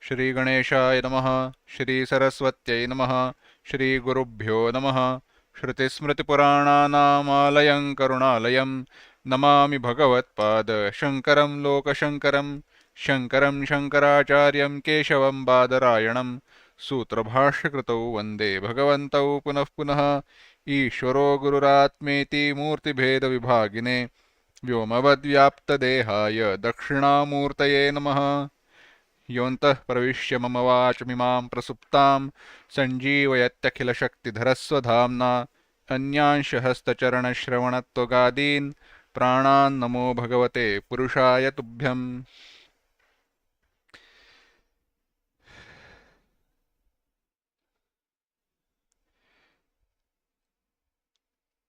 श्रीगणेशाय नमः। श्रीसरस्वत्यै नमः। श्रीगुरुभ्यो नमः। श्रुतिस्मृतिपुराणानामालयं करुणालयं नमामि भगवत्पादशङ्करं लोकशङ्करं। शङ्करं शङ्कराचार्यं केशवं बादरायणं सूत्रभाष्यकृतौ वन्दे भगवन्तौ पुनः पुनः। ईश्वरो गुरुरात्मेति मूर्तिभेदविभागिने व्योमवद्व्याप्तदेहाय दक्षिणामूर्तये नमः। योऽन्तः प्रविश्य मम वाचमिमां प्रसुप्तां सञ्जीवयत्यखिलशक्तिधरस्वधाम्ना अन्यांश हस्तचरणश्रवणत्वगादीन् प्राणान् नमो भगवते पुरुषाय तुभ्यम्।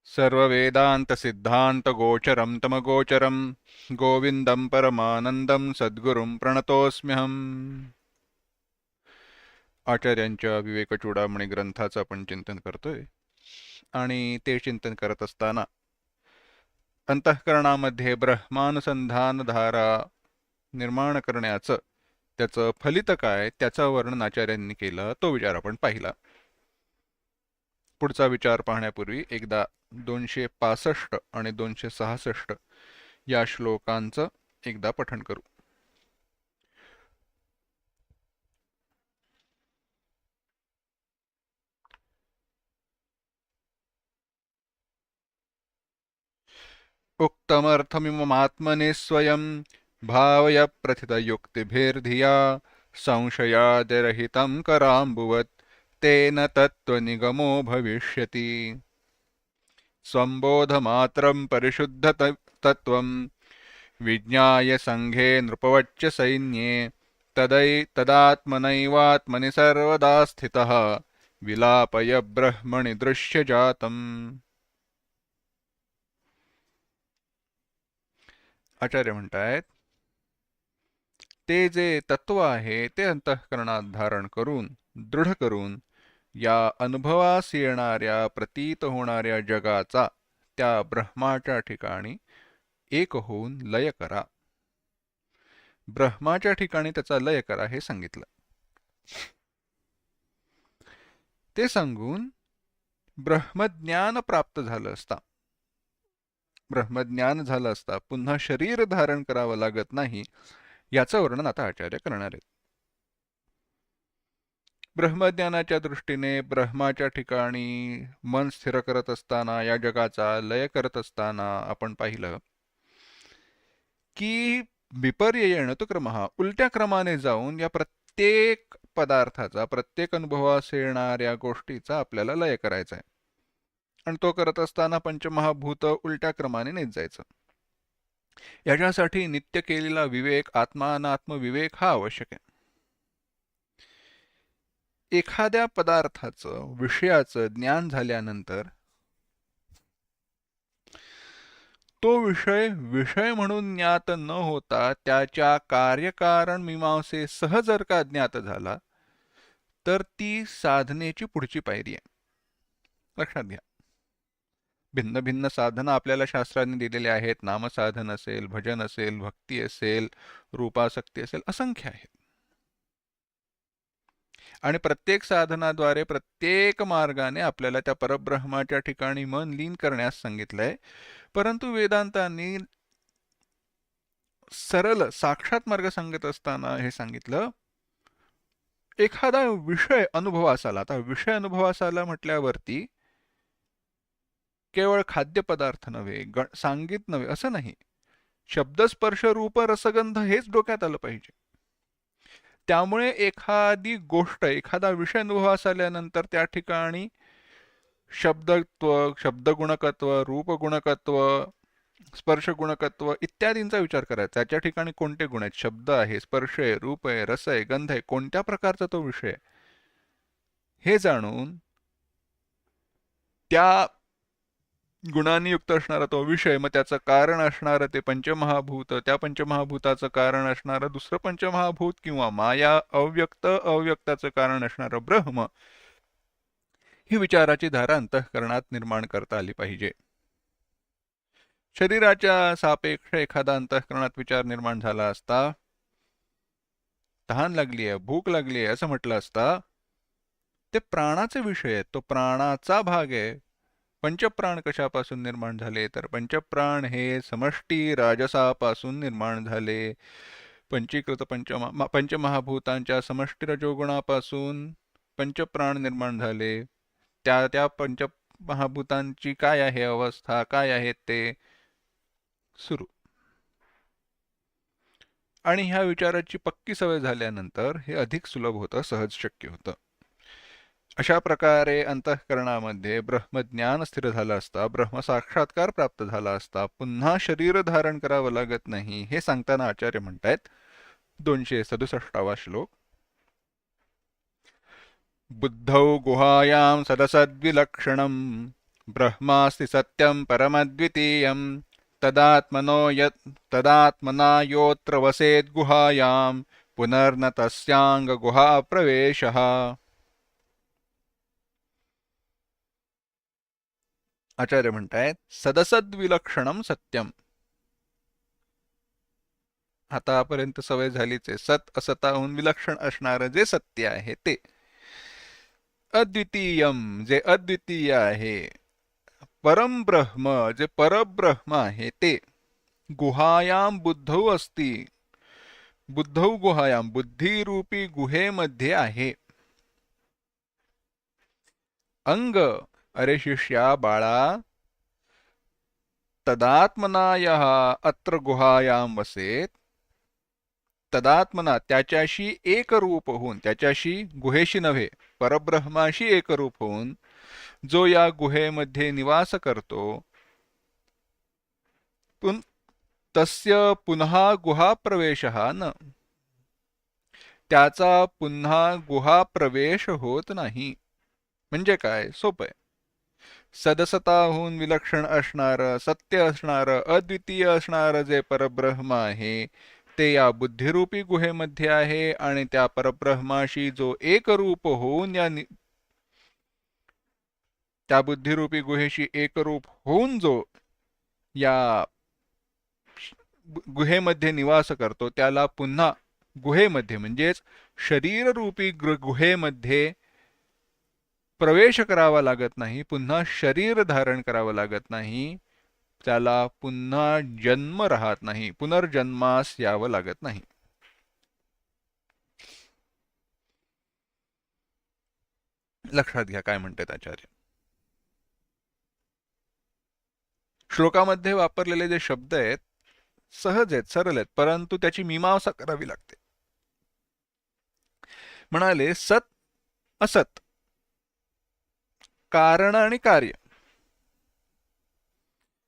सर्ववेदान्तसिद्धान्तगोचरं तमगोचरं गोविन्दं परमानन्दं सद्गुरुं प्रणतोऽस्म्यहम्। आचार्यांच्या विवेकचूडामणी ग्रंथाचं आपण चिंतन करतोय आणि ते चिंतन करत असताना अंतःकरणामध्ये ब्रह्मानुसंधान धारा निर्माण करण्याचं त्याचं फलित काय त्याचं वर्णन आचार्यांनी केलं, तो विचार आपण पाहिला. पुढचा विचार पाहण्यापूर्वी एकदा 265 आणि 266 या श्लोकांचं एकदा पठण करू. उक्तमर्थमिममात्मने स्वयं भावय प्रथितयुक्तिभिर्धिया संशयादिरहितं कराम्बुवत् तेन तत्त्वनिगमो भविष्यति. स्वम्बोधमात्रं परिशुद्धतत्त्वं विज्ञाय संघे नृपवच्च सैन्ये तदात्मनैवात्मनि सर्वदा स्थितः विलापय ब्रह्मणि दृश्यजातम्. आचार्य म्हणतायत, ते जे तत्व आहे ते अंतःकरणात धारण करून दृढ करून या अनुभवास येणाऱ्या प्रतीत होणाऱ्या जगाचा त्या ब्रह्माच्या ठिकाणी एक होऊन लय करा. ब्रह्माच्या ठिकाणी त्याचा लय करा हे सांगितलं. ते सांगून ब्रह्मज्ञान प्राप्त झालं असता, ब्रह्मज्ञान झालं असता पुन्हा शरीर धारण करावं लागत नाही, याचं वर्णन आता आचार्य करणार आहेत. ब्रह्मज्ञानाच्या दृष्टीने ब्रह्माच्या ठिकाणी मन स्थिर करत असताना, या जगाचा लय करत असताना आपण पाहिलं की विपर्ययेण तु क्रमः, उलट्या क्रमाने जाऊन या प्रत्येक पदार्थाचा, प्रत्येक अनुभवास येणाऱ्या गोष्टीचा आपल्याला लय करायचा आहे. आणि तो करत असताना पंचमहाभूत उलट्या क्रमाने नेत जायचं. याच्यासाठी नित्य केलेला विवेक, आत्मा अनात्म विवेक हा आवश्यक आहे. एखाद्या पदार्थाचं, विषयाचं ज्ञान झाल्यानंतर तो विषय विषय म्हणून ज्ञात न होता त्याच्या कार्यकारण मीमांसेसह जर का ज्ञात झाला तर ती साधनेची पुढची पायरी आहे. लक्षात घ्या, भिन्न भिन्न साधनं आपल्याला शास्त्रांनी दिलेले आहेत. नामसाधन असेल, भजन असेल, भक्ती असेल, रूपासक्ती असेल, असंख्य आहेत. आणि प्रत्येक साधनाद्वारे, प्रत्येक मार्गाने आपल्याला त्या परब्रह्माच्या ठिकाणी मन लीन करण्यास सांगितलंय. परंतु वेदांतांनी सरळ साक्षात मार्ग सांगत असताना हे सांगितलं, एखादा विषय अनुभवास आला. आता विषय अनुभवास आला म्हटल्यावरती केवळ खाद्यपदार्थ नव्हे, सांगित नव्हे असं नाही, शब्द स्पर्श रूप रसगंध हेच डोक्यात आलं पाहिजे. त्यामुळे एखादी गोष्ट, एखादा विषय अनुभवास आल्यानंतर त्या ठिकाणी शब्दत्व, शब्दगुणकत्व, रूपगुणकत्व, स्पर्शगुणकत्व इत्यादींचा विचार करायचा. त्याच्या ठिकाणी कोणते गुण आहेत, शब्द आहे, स्पर्श आहे, रूप आहे, रस आहे, गंध आहे, कोणत्या प्रकारचा तो विषय आहे हे जाणून त्या गुणांनी युक्त असणारा तो विषय, मग त्याचं कारण असणारं ते पंचमहाभूत, त्या पंचमहाभूताचं कारण असणारं दुसरं पंचमहाभूत किंवा माया, अव्यक्ताचं कारण असणारं ब्रह्म, ही विचाराची धारा अंतःकरणात निर्माण करता आली पाहिजे. शरीराच्या सापेक्ष एखादा अंतःकरणात विचार निर्माण झाला असता तहान लागली आहे, भूक लागली आहे असं म्हटलं असता, ते प्राणाचे विषय आहेत, तो प्राणाचा भाग आहे. पंचप्राण कशापासून निर्माण झाले, तर पंचप्राण हे समष्टी राजसापासून निर्माण झाले. पंचीकृत पंचमहाभूतांच्या समष्टी रजोगुणापासून पंचप्राण निर्माण झाले. त्या त्या पंचमहाभूतांची काय आहे अवस्था, काय आहेत ते सुरू. आणि ह्या विचाराची पक्की सवय झाल्यानंतर हे अधिक सुलभ होतं, सहज शक्य होतं. अशा प्रकारे अंतःकरणामध्ये ब्रह्मज्ञान स्थिर झालं असता, ब्रह्मसाक्षात्कार प्राप्त झाला असता, पुन्हा शरीर धारण करावं लागत नाही. हे सांगताना आचार्य म्हणतायत 267वा श्लोक. बुद्धौ गुहायां सदसद्विलक्षणं ब्रह्मास्ति सत्यं परमद्वितीयं तदात्मना योऽत्र वसेद्गुहायां पुनर्न तस्यांगगुहा प्रवेशः. आचार्य म्हणतायत सदसद्विलक्षणम सत्यम. आतापर्यंत सवय झालीच आहे. सत असताहून विलक्षण असणारं जे सत्य आहे ते. अद्वितीयम जे अद्वितीय आहे. परम ब्रह्म जे परब्रह्म आहे ते. गुहायाम बुद्धौ अस्ति. बुद्धौ गुहायाम बुद्धिरूपी गुहेमध्ये आहे. अंग अरे शिष्या बाळा, तदात्मना यः अत्र गुहायां वसेत. तदात्मना त्याच्याशी एकरूप होऊन, त्याच्याशी गुहेशी नव्हे परब्रह्माशी एकरूप होऊन जो या गुहेमध्ये निवास करतो, तस्य पुन्हा गुहा प्रवेशः न. त्याचा पुन्हा गुहा प्रवेश होत नाही. म्हणजे काय? सोपं आहे. सदसताहून विलक्षण असणारं, सत्य असणारं, अद्वितीय असणारं जे परब्रह्म आहे ते या बुद्धिरूपी गुहेमध्ये आहे. आणि त्या परब्रह्माशी जो एकरूप होऊन त्या बुद्धिरूपी गुहेशी एकरूप होऊन जो या गुहेमध्ये निवास करतो, त्याला पुन्हा गुहेमध्ये म्हणजेच शरीररूपी गुहेमध्ये प्रवेश करावा लागत नाही, पुन्हा शरीर धारण करावं लागत नाही, त्याला पुन्हा जन्म राहत नाही, पुनर्जन्मास यावं लागत नाही. लक्षात घ्या काय म्हणतात आचार्य. श्लोकामध्ये वापरलेले जे शब्द आहेत सहज आहेत, सरळ आहेत, परंतु त्याची मीमांसा करावी लागते. म्हणाले सत असत, कारण आणि कार्य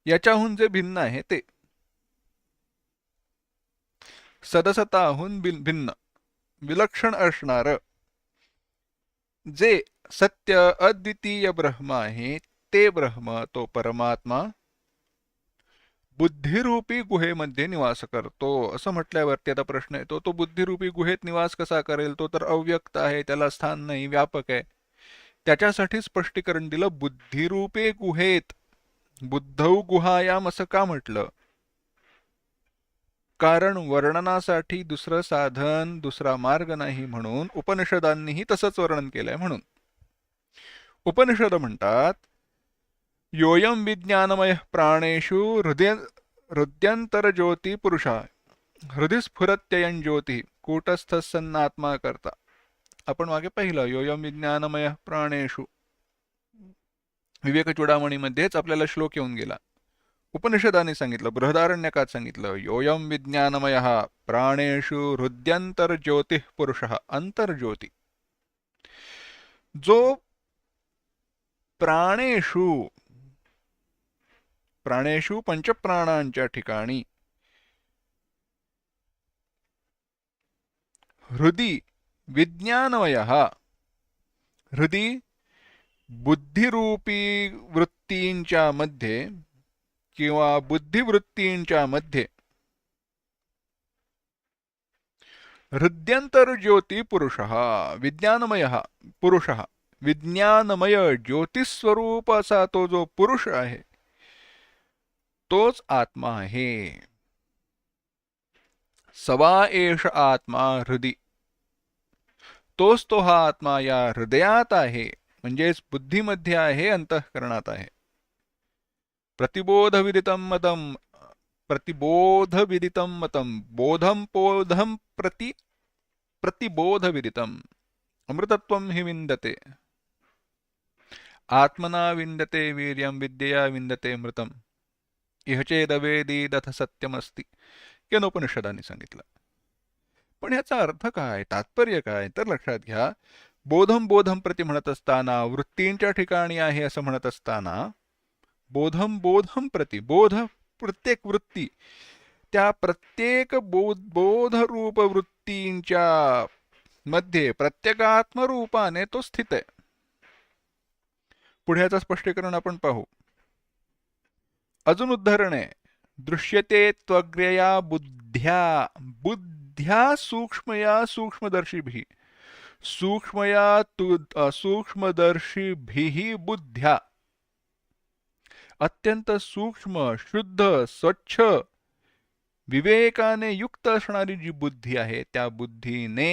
याच्याहून जे भिन्न आहे ते. सदसताहून भिन्न विलक्षण असणार जे सत्य अद्वितीय ब्रह्म आहे ते ब्रह्म, तो परमात्मा बुद्धिरूपी गुहेमध्ये निवास करतो. असं म्हटल्यावरती आता प्रश्न येतो, तो बुद्धिरूपी गुहेत निवास कसा करेल? तो तर अव्यक्त आहे, त्याला स्थान नाही, व्यापक आहे. त्याच्यासाठी स्पष्टीकरण दिलं. बुद्धिरूपे गुहेत, बुद्धौ गुहायाम असं का म्हटलं? कारण वर्णनासाठी दुसरं साधन, दुसरा मार्ग नाही म्हणून उपनिषदांनीही तसंच वर्णन केलंय. म्हणून उपनिषद म्हणतात योयम विज्ञानमय प्राणेषु हृदयंतर ज्योती पुरुषा हृदय स्फुरत्ययन ज्योती कूटस्थ सन्नात्मा करता. आपण मागे पाहिलं योयम विज्ञानमय प्राणेषु. विवेक चूडामणीमध्येच आपल्याला श्लोक येऊन गेला. उपनिषदाने सांगितलं, बृहदारण्यकात सांगितलं, योयम विज्ञानमय प्राणेषु हृद्यंतर ज्योति पुरुषः अंतर्ज्योती. जो प्राणेषु पंचप्राणांच्या ठिकाणी हृदी विज्ञानमय, हृदी बुद्धिरूपी वृत्तींच्या मध्ये किंवा बुद्धिवृत्तींच्या मध्ये हृद्यंतर ज्योती पुरुषः विज्ञानमय पुरुषः, विज्ञानमय ज्योतिस्वरूप असा तो जो पुरुष आहे तोच आत्मा आहे. सवा एष आत्मा हृदि. तोच तो हा आत्मा या हृदयात आहे, म्हणजेच बुद्धीमध्ये आहे, अंतःकरणात आहे. प्रतिबोधविदितं मतं प्रतिबोधविदितं मतं बोधं बोधं प्रतिबोधविदितम् अमृतत्वं हि विन्दते आत्मना विन्दते वीर्यं विद्यया विन्दते मृतम् इह चेदवेदीदथ सत्यमस्ति केनोपनिषदांनी सांगितलं. पण याचा अर्थ काय, तात्पर्य काय, तर लक्षात घ्या. बोधम बोधम प्रति म्हणत असताना, वृत्तींच्या ठिकाणी आहे असं म्हणत असताना, बोधम बोधम प्रति, बोध प्रत्येक वृत्ती, त्या प्रत्येक बोधरूप वृत्तींच्या मध्ये प्रत्येगात्मरूपाने तो स्थित आहे. पुढे याचं स्पष्टीकरण आपण पाहू. अजून उदाहरण आहे. दृश्यते त्वग्र्यया बुद्ध्या, बुद्ध्या सूक्ष्मया सूक्ष्मदर्शिभिः, सूक्ष्मया सूक्ष्मदर्शिभिः बुद्ध्या, अत्यंत सूक्ष्म, शुद्ध, स्वच्छ, विवेकाने युक्त असणारी जी बुद्धी आहे, त्या बुद्धीने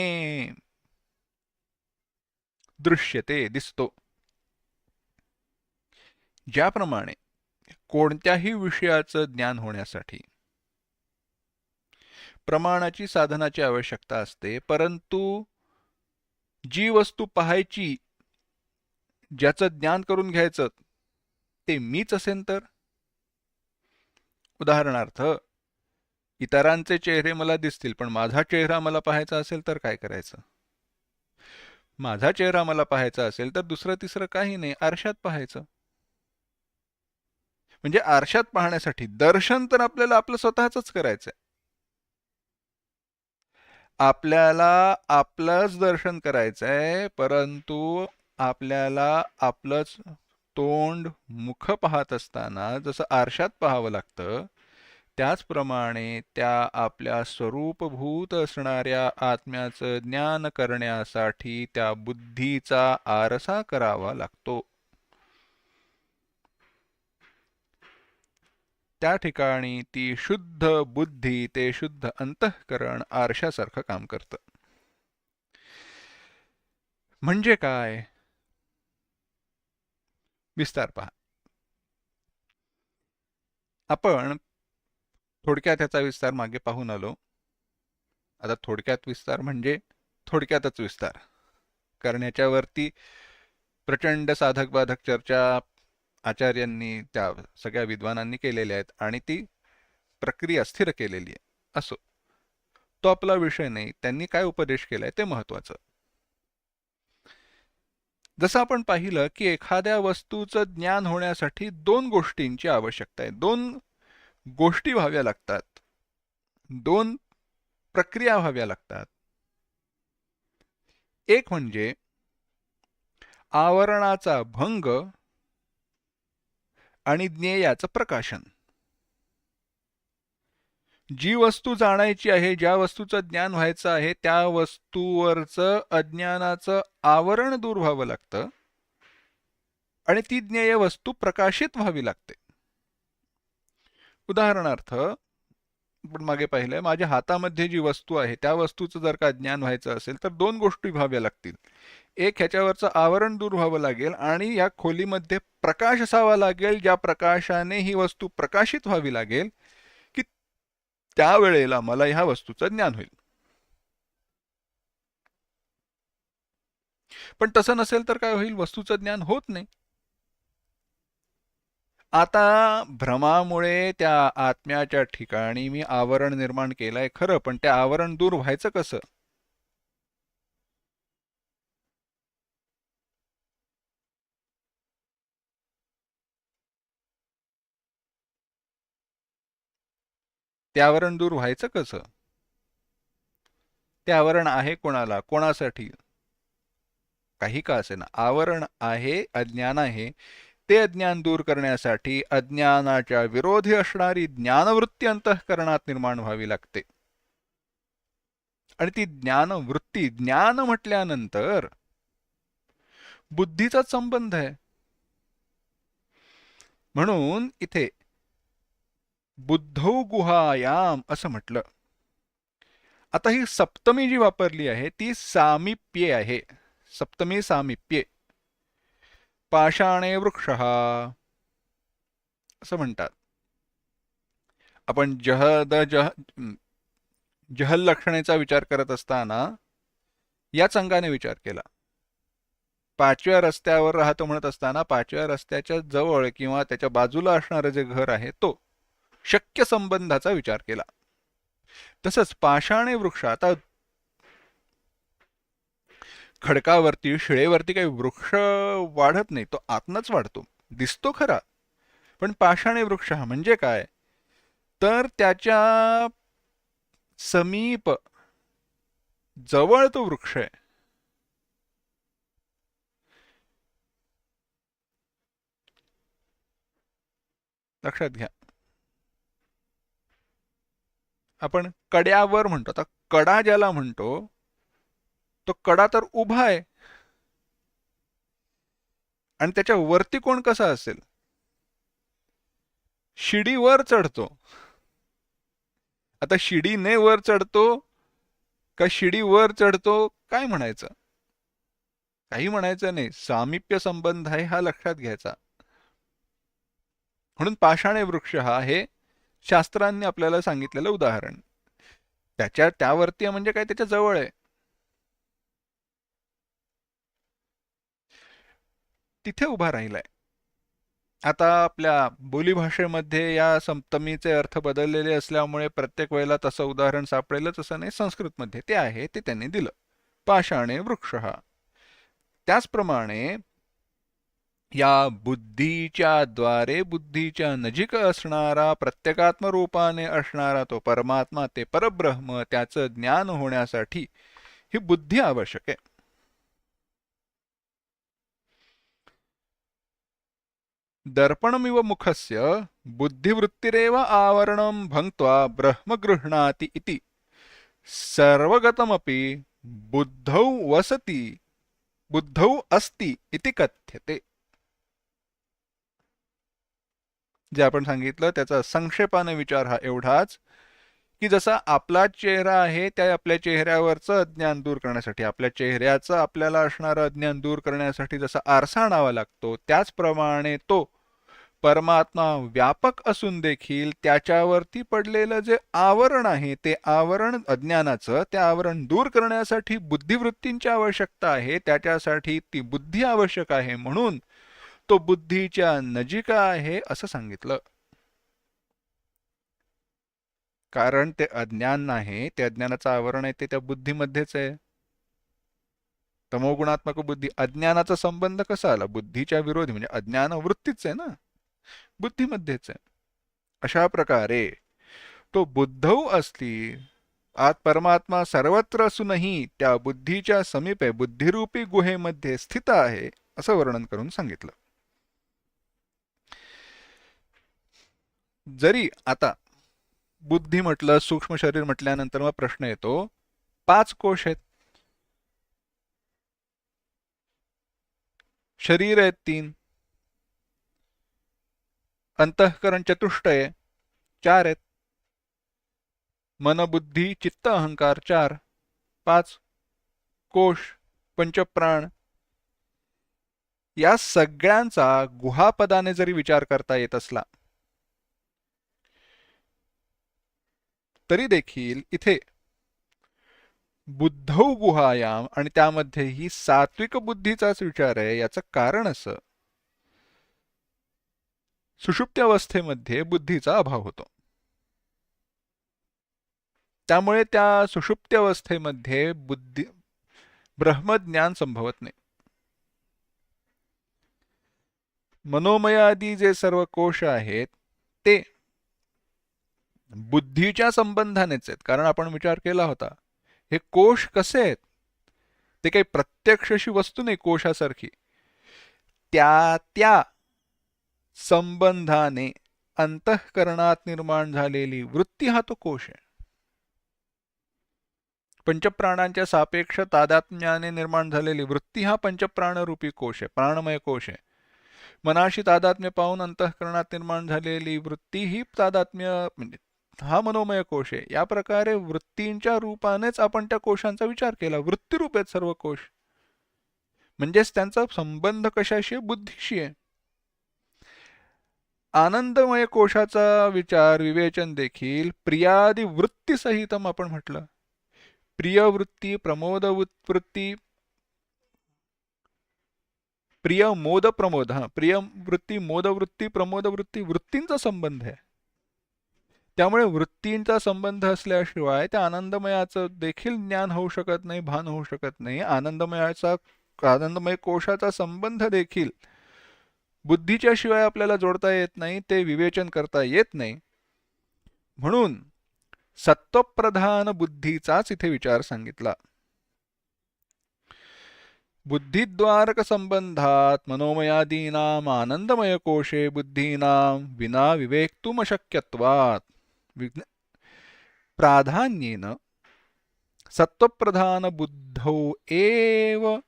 दृश्यते, दिसतो. ज्याप्रमाणे कोणत्याही विषयाचं ज्ञान होण्यासाठी प्रमाणाची साधनाची आवश्यकता असते, परंतु जी वस्तू पाहायची, ज्याचं ज्ञान करून घ्यायचं, ते मीच असेन तर. उदाहरणार्थ, इतरांचे चेहरे मला दिसतील, पण माझा चेहरा मला पाहायचा असेल तर काय करायचं? माझा चेहरा मला पाहायचा असेल तर दुसरं तिसरं काही नाही, आरशात पाहायचं. म्हणजे आरशात पाहण्यासाठी दर्शन तर आपल्याला आपलं स्वतःच करायचंय. आपल्याला आपलंच दर्शन करायचंय, परंतु आपल्याला आपलंच तोंड, मुख पाहत असताना जसं आरशात पाहावं लागतं, त्याचप्रमाणे त्या आपल्या स्वरूपभूत असणाऱ्या आत्म्याचं ज्ञान करण्यासाठी त्या बुद्धीचा आरसा करावा लागतो. त्या ठिकाणी ती शुद्ध बुद्धी, ते शुद्ध अंतःकरण आरशासारखं काम करतं. म्हणजे काय? विस्तार पहा. आपण थोडक्यात ह्याचा विस्तार मागे पाहून आलो. आता थोडक्यात विस्तार म्हणजे थोडक्यातच विस्तार, कारण ह्याच्यावरती प्रचंड साधक बाधक चर्चा आचार्यांनी, त्या सगळ्या विद्वानांनी केलेल्या आहेत आणि ती प्रक्रिया स्थिर केलेली आहे. असो, तो आपला विषय नाही. त्यांनी काय उपदेश केलाय ते महत्वाचं. जसं आपण पाहिलं की एखाद्या वस्तूचं ज्ञान होण्यासाठी दोन गोष्टींची आवश्यकता आहे. दोन गोष्टी व्हाव्या लागतात, दोन प्रक्रिया व्हाव्या लागतात. एक म्हणजे आवरणाचा भंग आणि ज्ञेयाचं प्रकाशन. जी वस्तू जाणायची आहे, ज्या वस्तूचं ज्ञान व्हायचं आहे, त्या वस्तूवरचं अज्ञानाचं आवरण दूर व्हावं लागतं आणि ती ज्ञेय वस्तू प्रकाशित व्हावी लागते. उदाहरणार्थ, आपण मागे पाहिलंय, माझ्या हातामध्ये जी वस्तू आहे त्या वस्तूचं जर का ज्ञान व्हायचं असेल तर दोन गोष्टी व्हाव्या लागतील. एक, ह्याच्यावरचं आवरण दूर व्हावं लागेल आणि या खोलीमध्ये प्रकाश असावा लागेल, ज्या प्रकाशाने ही वस्तू प्रकाशित व्हावी लागेल की त्यावेळेला मला ह्या वस्तूचं ज्ञान होईल. पण तसं नसेल तर काय होईल? वस्तूचं ज्ञान होत नाही. आता भ्रमामुळे त्या आत्म्याच्या ठिकाणी मी आवरण निर्माण केलंय खरं, पण ते आवरण दूर व्हायचं कसं? ते आवरण दूर व्हायचं कसं? ते आवरण आहे कोणाला, कोणासाठी? काही का असेना, आवरण आहे, अज्ञान आहे. ते अज्ञान दूर करण्यासाठी अज्ञानाच्या विरोधी असणारी ज्ञानवृत्ती अंतःकरणात निर्माण व्हावी लागते. आणि ती ज्ञानवृत्ती, ज्ञान म्हटल्यानंतर बुद्धीचाच संबंध आहे. म्हणून इथे बुद्धौ गुहायाम असं म्हटलं. आता ही सप्तमी जी वापरली आहे ती सामिप्ये आहे. सप्तमी सामिप्ये. पाषाणे वृक्षः असं म्हणतात. आपण जहल लक्षणेचा विचार करत असताना याच अंगाने विचार केला. 5व्या रस्त्यावर राहतो म्हणत असताना 5व्या रस्त्याच्या जवळ किंवा त्याच्या बाजूला असणारं जे घर आहे तो शक्य संबंधाचा विचार केला. तसंच पाषाणे वृक्ष. आता खडकावरती शिळेवरती काही वृक्ष वाढत नाही, तो आतनच वाढतो, दिसतो खरा. पण पाषाणे वृक्ष हा म्हणजे काय, तर त्याच्या समीप जवळ तो वृक्ष आहे. लक्षात घ्या. आपण कड्यावर म्हणतो. आता कडा ज्याला म्हणतो तो कडा तर उभा आहे आणि त्याच्या वरती कोण कसा असेल, शिडीवर चढतो. आता शिडीने वर चढतो का शिडी वर चढतो, काय म्हणायचं, काही म्हणायचं नाही. सामिप्य संबंध आहे हा लक्षात घ्यायचा. म्हणून पाषाणे वृक्ष हा हे शास्त्रांनी आपल्याला सांगितलेलं उदाहरण. त्यावरती म्हणजे काय, त्याच्या जवळ आहे, तिथे उभा राहिलाय. आता आपल्या बोलीभाषेमध्ये या सप्तमीचे अर्थ बदललेले असल्यामुळे प्रत्येक वेळेला तसं उदाहरण सापडेलच असं नाही. संस्कृतमध्ये ते आहे, ते त्यांनी दिलं. पाषाणे वृक्ष. त्याचप्रमाणे या बुद्धीच्या द्वारे बुद्धीच्या नजीक असणारा प्रत्येकात्म रूपाने असणारा तो परमात्मा, ते परब्रह्म, त्याचं ज्ञान होण्यासाठी ही बुद्धी आवश्यक आहे. दर्पणमिव मुखस्य बुद्धिवृत्तिरेव आवरणं भंक्त्वा ब्रह्म गृह्णाति इति सर्वगतमपि बुद्धौ वसति बुद्धौ अस्ति इति कथ्यते. जे आपण सांगितलं त्याचा संक्षेपाने विचार हा एवढाच की जसा आपला चेहरा आहे, त्या आपल्या चेहऱ्यावरचं अज्ञान दूर करण्यासाठी, आपल्या चेहऱ्याचं आपल्याला असणारं अज्ञान दूर करण्यासाठी जसा आरसा आणावा लागतो, त्याचप्रमाणे तो परमात्मा व्यापक असून देखील त्याच्यावरती पडलेलं जे आवरण आहे, ते आवरण अज्ञानाचं, ते आवरण दूर करण्यासाठी बुद्धिवृत्तींची आवश्यकता आहे. त्याच्यासाठी ती बुद्धी आवश्यक आहे. म्हणून तो बुद्धीच्या नजीक आहे असं सांगितलं. कारण ते अज्ञान नाही, ते अज्ञानाचं आवरण आहे, ते त्या बुद्धीमध्येच आहे. तमोगुणात्मक बुद्धी. अज्ञानाचा संबंध कसा आला, बुद्धीच्या विरोधी, म्हणजे अज्ञान वृत्तीच आहे ना, बुद्धीमध्येच आहे. अशा प्रकारे तो बुद्धौ असती, आत परमात्मा सर्वत्र असूनही त्या बुद्धीच्या समीपे बुद्धिरूपी गुहेमध्ये स्थित आहे असं वर्णन करून सांगितलं. जरी आता बुद्धी म्हटलं, सूक्ष्म शरीर म्हटल्यानंतर मग प्रश्न येतो, 5 कोश आहेत, शरीर आहेत 3, अंतःकरण चतुष्टय 4 आहेत, मन बुद्धी चित्त अहंकार 4, 5 कोश, पंचप्राण. या सगळ्यांचा गुहापदाने जरी विचार करता येत असला तरी देखील इथे बुद्धौ गुहायाम आणि त्यामध्येही सात्विक बुद्धीचाच विचार आहे. याचं कारण असं, सुषुप्ती अवस्थेमध्ये बुद्धीचा अभाव होतो, त्यामुळे त्या सुषुप्ती अवस्थेमध्ये बुद्धी ब्रह्मज्ञान संभवत नाही. मनोमय आदी जे सर्व कोश आहेत ते बुद्धीच्या संबंधानेच आहेत. कारण आपण विचार केला होता, हे कोश कसे आहेत, ते काही प्रत्यक्ष अशी वस्तू नाही कोशासारखी, त्या संबंधाने अंतःकरणात निर्माण झालेली वृत्ती हा तो कोश आहे. पंचप्राणांच्या सापेक्ष तादात्म्याने निर्माण झालेली वृत्ती हा पंचप्राणरूपी कोश आहे, प्राणमय कोश आहे. मनाशी तादात्म्य पाहून अंतःकरणात निर्माण झालेली वृत्ती ही तादात्म्य म्हणजे हा मनोमय कोश आहे. या प्रकारे वृत्तींच्या रूपानेच आपण त्या कोशांचा विचार केला. वृत्तीरूप आहेत सर्व कोश. म्हणजेच त्यांचा संबंध कशाशी आहे? बुद्धीशी आहे. आनंदमय कोशाचा विचार विवेचन देखील प्रियादी वृत्तीसहितम आपण म्हटलं. प्रियवृत्ती, प्रमोद वृत्ती, प्रिय मोद प्रमोद, हा प्रिय वृत्ती, मोद वृत्ती, प्रमोद वृत्ती, वृत्तींचा संबंध आहे. त्यामुळे वृत्तींचा संबंध असल्याशिवाय त्या आनंदमयाचं देखील ज्ञान होऊ शकत नाही, भान होऊ शकत नाही. आनंदमय कोशाचा संबंध देखील बुद्धीच्या शिवाय आपल्याला जोडता येत नाही, ते विवेचन करता येत नाही. म्हणून सत्वप्रधान बुद्धीचाच इथे विचार सांगितला. बुद्धिद्वारक संबंधात मनोमयादीनाम आनंदमय कोशे बुद्धीनाम विना विवेक्तुमशक्यत्वात् प्राधान्येन सत्वप्रधान बुद्धौ एव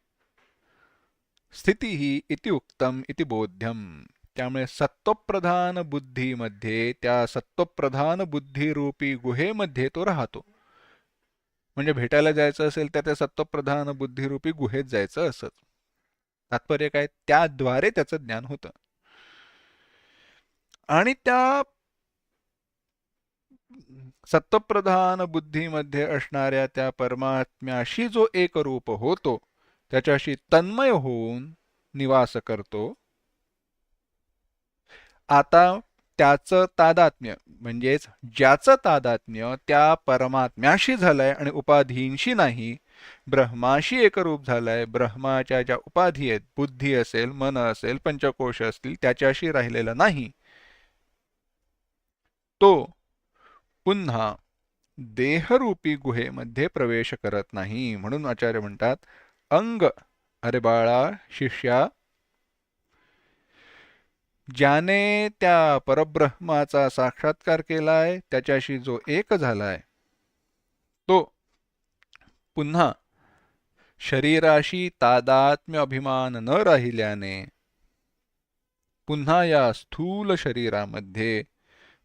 स्थितिः इति उक्तम इति बोध्यम. त्यामुळे सत्वप्रधान बुद्धीमध्ये, त्या सत्वप्रधान बुद्धिरूपी गुहेमध्ये तो राहतो. म्हणजे भेटायला जायचं असेल तर त्या सत्वप्रधान बुद्धिरूपी गुहेत जायचं असत. तात्पर्य काय? त्याद्वारे त्याचं ज्ञान होतं. आणि त्या सत्वप्रधान बुद्धीमध्ये असणाऱ्या त्या परमात्म्याशी जो एक रूप होतो, त्याच्याशी तन्मय होऊन निवास करतो. आता त्याचं तादात्म्य म्हणजेच ज्याचं तादात्म्य त्या परमात्म्याशी झालंय आणि उपाधींशी नाही, ब्रह्माशी एकरूप झालाय, ब्रह्माच्या ज्या उपाधी आहेत, बुद्धी असेल, मन असेल, पंचकोश असतील, त्याच्याशी राहिलेला नाही, तो पुन्हा देहरूपी गुहेमध्ये प्रवेश करत नाही. म्हणून आचार्य म्हणतात, अंग, अरे बाळा, शिष्या, ज्याने त्या परब्रह्माचा साक्षात्कार केलाय, त्याच्याशी जो एक झालाय, तो पुन्हा शरीराशी तादात्म्य अभिमान न राहिल्याने पुन्हा या स्थूल शरीरामध्ये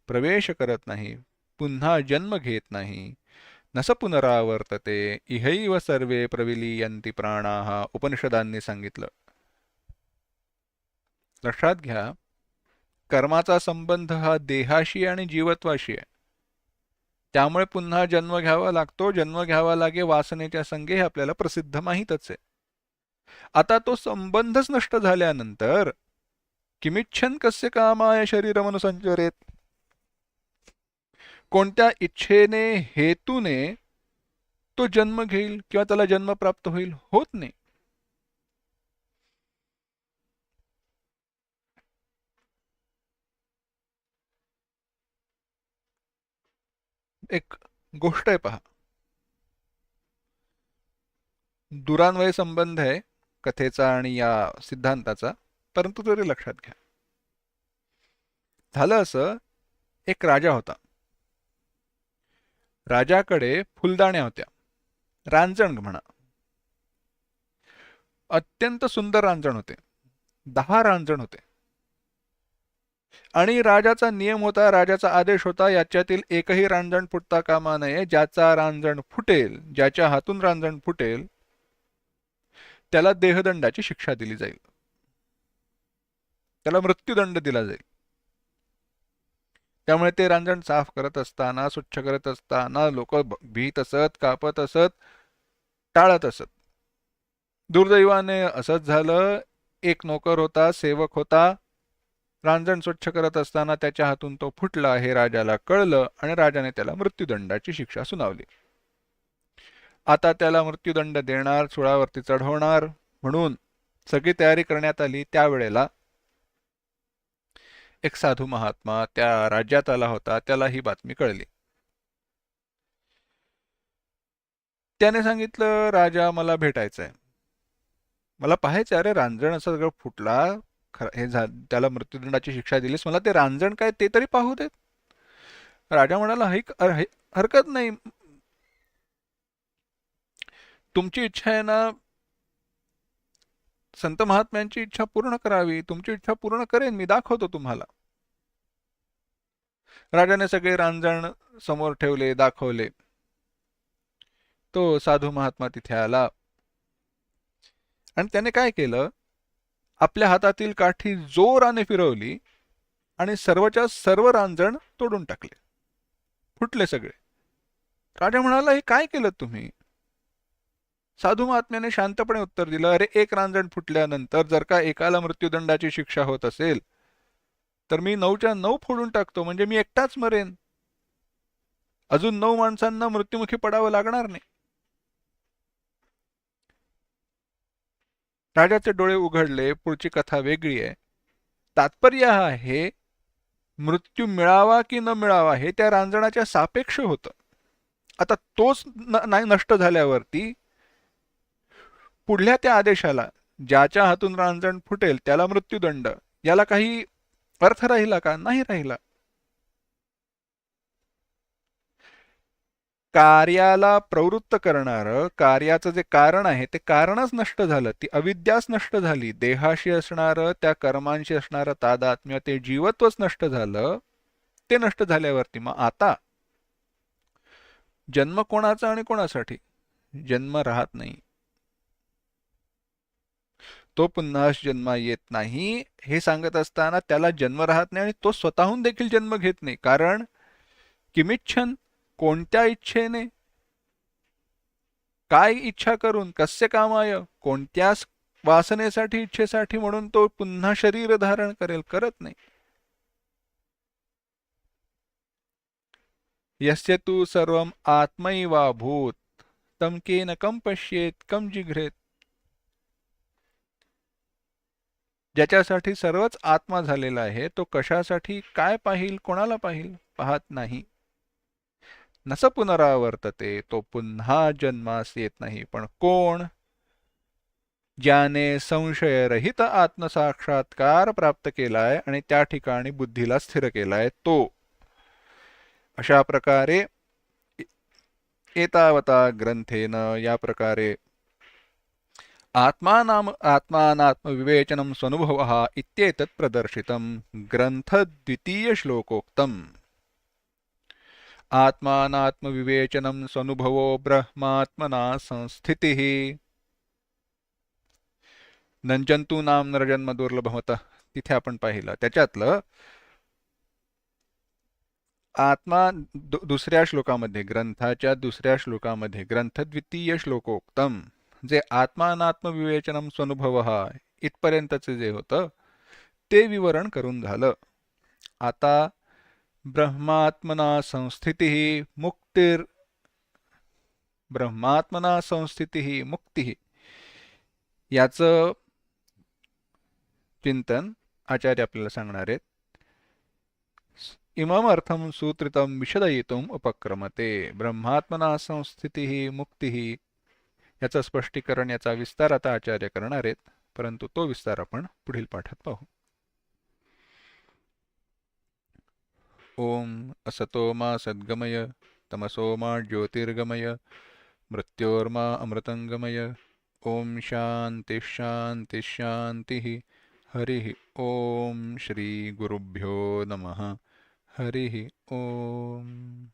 प्रवेश करत नाही, पुन्हा जन्म घेत नाही. नस पुनरावर्तते इहैव सर्वे प्रविलीयन्ति प्राणाः, उपनिषदांनी सांगितलं. लक्षात घ्या, कर्माचा संबंध हा देहाशी आणि जीवत्वाशी आहे. त्यामुळे पुन्हा जन्म घ्यावा लागतो. जन्म घ्यावा लागे वासनेच्या संगे, हे आपल्याला प्रसिद्ध माहीतच आहे. आता तो संबंधच नष्ट झाल्यानंतर किमिच्छन कस्य कामाय शरीरमनुसंचरेत, कोणत्या इच्छेने, हेतूने तो जन्म घेईल किंवा त्याला जन्म प्राप्त होईल? होत नाही. एक गोष्ट आहे पहा, दुरान्वय संबंध आहे कथेचा आणि या सिद्धांताचा, परंतु तरी लक्षात घ्या. झालं असं, एक राजा होता. राजाकडे फुलदाण्या होत्या, रांजण म्हणा. अत्यंत सुंदर रांजण होते. 10 रांजण होते. आणि राजाचा नियम होता, राजाचा आदेश होता, याच्यातील एकही रांजण फुटता कामा नये. ज्याचा रांजण फुटेल, ज्याच्या हातून रांजण फुटेल, त्याला देहदंडाची शिक्षा दिली जाईल, त्याला मृत्यूदंड दिला जाईल. त्यामुळे ते रांजण साफ करत असताना, स्वच्छ करत असताना लोक भीत असत, कापत असत, टाळत असत. दुर्दैवाने असंच झालं. एक नोकर होता, सेवक होता. रांजण स्वच्छ करत असताना त्याच्या हातून तो फुटला, हे राजाला कळलं आणि राजाने त्याला मृत्यूदंडाची शिक्षा सुनावली. आता त्याला मृत्यूदंड देणार, सुळावरती चढवणार म्हणून सगळी तयारी करण्यात आली. त्यावेळेला एक साधू महात्मा त्या राज्यात आला होता. त्याला ही बातमी कळली. त्याने सांगितलं, राजा, मला भेटायचंय, मला पाहायचं. अरे रांजण असं सगळं फुटला, हे त्याला मृत्यूदंडाची शिक्षा दिलीस, मला ते रांजण काय ते तरी पाहू देत. राजा म्हणाला, हरकत नाही, तुमची इच्छा आहे ना, संत महात्म्यांची इच्छा पूर्ण करावी, तुमची इच्छा पूर्ण करेन मी, दाखवतो तुम्हाला. राजाने सगळे रांजण समोर ठेवले, दाखवले. तो साधू महात्मा तिथे आला आणि त्याने काय केलं, आपल्या हातातील काठी जोराने फिरवली आणि सर्वच्या सर्व रांजण तोडून टाकले, फुटले सगळे. राजा म्हणाला, हे काय केलं तुम्ही? साधू महात्म्याने शांतपणे उत्तर दिलं, अरे एक रांजण फुटल्यानंतर जर का एकाला मृत्यूदंडाची शिक्षा होत असेल तर मी 9च्या 9 फोडून टाकतो, म्हणजे मी एकटाच मरेन, अजून 9 माणसांना मृत्युमुखी पडावं लागणार नाही. राजाचे डोळे उघडले. पुढची कथा वेगळी आहे. तात्पर्य हा आहे, मृत्यू मिळावा की न मिळावा हे त्या रांजणाच्या सापेक्ष होतं. आता तोच नष्ट झाल्यावरती पुढल्या त्या आदेशाला, ज्याच्या हातून रांजण फुटेल त्याला मृत्यूदंड, याला काही अर्थ राहिला का? नाही राहिला. कार्याला प्रवृत्त करणारं, कार्याचं जे कारण आहे ते कारणच नष्ट झालं, ती अविद्याच नष्ट झाली. देहाशी असणारं, त्या कर्मांशी असणारं तादात्म्य, ते जीवत्वच नष्ट झालं. ते नष्ट झाल्यावरती मग आता जन्म कोणाचा आणि कोणासाठी? जन्म राहत नाही. तो पुन्हा जन्मा येत नाही हे सांगत असताना त्याला जन्म राहत नाही आणि तो स्वतःहून देखील जन्म घेत नाही. कारण किमिच्छन, कोणत्या इच्छेने, काय इच्छा करून, कस्य कामाय, कोणत्या वासनेसाठी, इच्छेसाठी म्हणून तो पुन्हा शरीर धारण करेल? करत नाही. यस्य तु सर्वम आत्मैवाभूत तं केन कं पश्येत कं जिघ्रेत. ज्याच्यासाठी सर्वच आत्मा झालेला आहे तो कशासाठी काय पाहिल, कोणाला पाहिल? पाहत नाही. नस पुनरावर्तते, तो पुन्हा जन्मास येत नाही. पण कोण? ज्याने संशयरहित आत्मसाक्षात्कार प्राप्त केलाय आणि त्या ठिकाणी बुद्धीला स्थिर केलाय तो. अशा प्रकारे एतावता ग्रंथेन, या प्रकारे आत्मानात्मविवेचनं स्वनुभवः इत्येतत् प्रदर्शितं. ग्रंथद्वितीयश्लोकोक्तम्. आत्मानात्मविवेचनं स्वनुभवो ब्रह्मात्मना संस्थितिः. नंजंतूनां नरजन्म दुर्लभमतः, तिथे आपण पाहिलं. त्याच्यातलं आत्मा दुसऱ्या श्लोकामध्ये, ग्रंथाच्या दुसऱ्या श्लोकामध्ये, ग्रंथद्वितीय श्लोकोक्तम, जे आत्मानात्मविवेचनम स्वनुभव इथपर्यंतचे जे होतं ते विवरण करून झालं. आता ब्रह्मात्मना संस्थिती मुक्तिर्, ब्रह्मात्मना संस्थिती मुक्ती, याचं चिंतन आचार्य आपल्याला सांगणार आहेत. इमम अर्थम सूत्रितम विशदयितुम उपक्रमते. ब्रह्मात्मना संस्थिती मुक्ती, याचं स्पष्टीकरण, याचा विस्तार आता आचार्य करणार आहेत, परंतु तो विस्तार आपण पुढील पाठात पाहू. ओम असतो मा सद्गमय, तमसो मा ज्योतिर्गमय, मृत्योर्मा अमृतंगमय. ओम शांति शांति शांति. हरि ओम. श्री गुरुभ्यो नमः. हरि ओम.